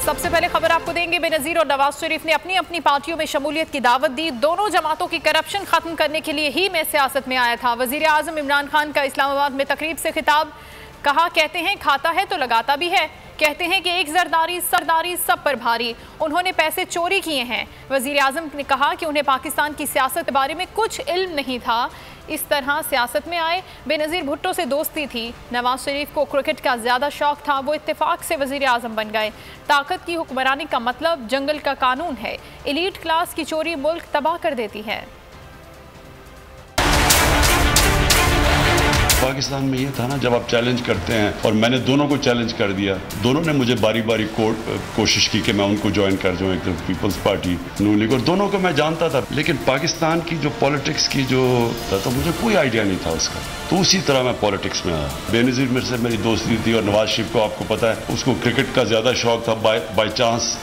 सबसे पहले खबर आपको देंगे। बेनजीर और नवाज शरीफ ने अपनी अपनी पार्टियों में शमूलियत की दावत दी। दोनों जमातों की करप्शन खत्म करने के लिए ही मैं सियासत में आया था। वजीर आजम इमरान खान का इस्लामाबाद में तकरीब से खिताब। कहा, कहते हैं खाता है तो लगाता भी है, कहते हैं कि एक जरदारी सरदारी सब पर भारी। उन्होंने पैसे चोरी किए हैं। वजीर आजम ने कहा कि उन्हें पाकिस्तान की सियासत के बारे में कुछ इल्म नहीं था, इस तरह सियासत में आए। बेनजीर भुट्टो से दोस्ती थी। नवाज शरीफ को क्रिकेट का ज़्यादा शौक था, वो इत्तेफाक से वजीर आजम बन गए। ताकत की हुक्मरानी का मतलब जंगल का कानून है। एलीट क्लास की चोरी मुल्क तबाह कर देती है। पाकिस्तान में ये था ना, जब आप चैलेंज करते हैं, और मैंने दोनों को चैलेंज कर दिया। दोनों ने मुझे बारी बारी कोशिश की कि मैं उनको ज्वाइन कर जाऊँ, एक तो पीपल्स पार्टी, नून लीग, और दोनों को मैं जानता था। लेकिन पाकिस्तान की जो पॉलिटिक्स की जो था, तो मुझे कोई आइडिया नहीं था उसका। तो उसी तरह मैं पॉलिटिक्स में आया। बेनजीर मेरे से मेरी दोस्ती थी, और नवाज शरीफ को आपको पता है उसको क्रिकेट का ज़्यादा शौक था। बाई चांस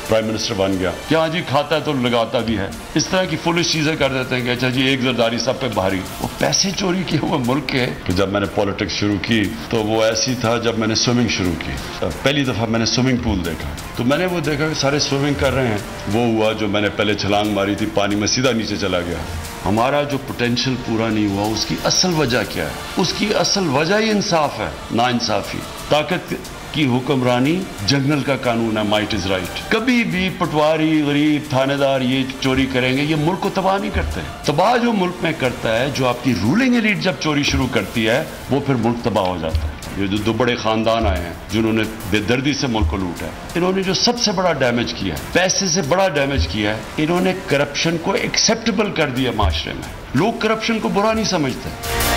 प्राइम मिनिस्टर बन गया। क्या जी, खाता है तो लगाता भी है। इस तरह की फुलिश चीज़ें कर देते हैं कि अच्छा जी, एक जरदारी सब पे भारी। वो पैसे चोरी किए हुए मुल्क के। तो जब मैंने पॉलिटिक्स शुरू की तो वो ऐसी था जब मैंने स्विमिंग शुरू की। पहली दफ़ा मैंने स्विमिंग पूल देखा, तो मैंने वो देखा कि सारे स्विमिंग कर रहे हैं। वो हुआ जो मैंने पहले छलांग मारी थी, पानी में सीधा नीचे चला गया। हमारा जो पोटेंशियल पूरा नहीं हुआ, उसकी असल वजह क्या है? उसकी असल वजह ही इंसाफ है, ना इंसाफी। ताकत की हुक्मरानी जंगल का कानून है, माइट इज राइट। कभी भी पटवारी, गरीब, थानेदार ये चोरी करेंगे, ये मुल्क को तबाह नहीं करते। तबाह जो मुल्क में करता है, जो आपकी रूलिंग एलीट जब चोरी शुरू करती है, वो फिर मुल्क तबाह हो जाता है। ये जो दो बड़े खानदान आए हैं जिन्होंने बेदर्दी से मुल्क को लूटा है, इन्होंने जो सबसे बड़ा डैमेज किया है, पैसे से बड़ा डैमेज किया है, इन्होंने करप्शन को एक्सेप्टेबल कर दिया माशरे में। लोग करप्शन को बुरा नहीं समझते।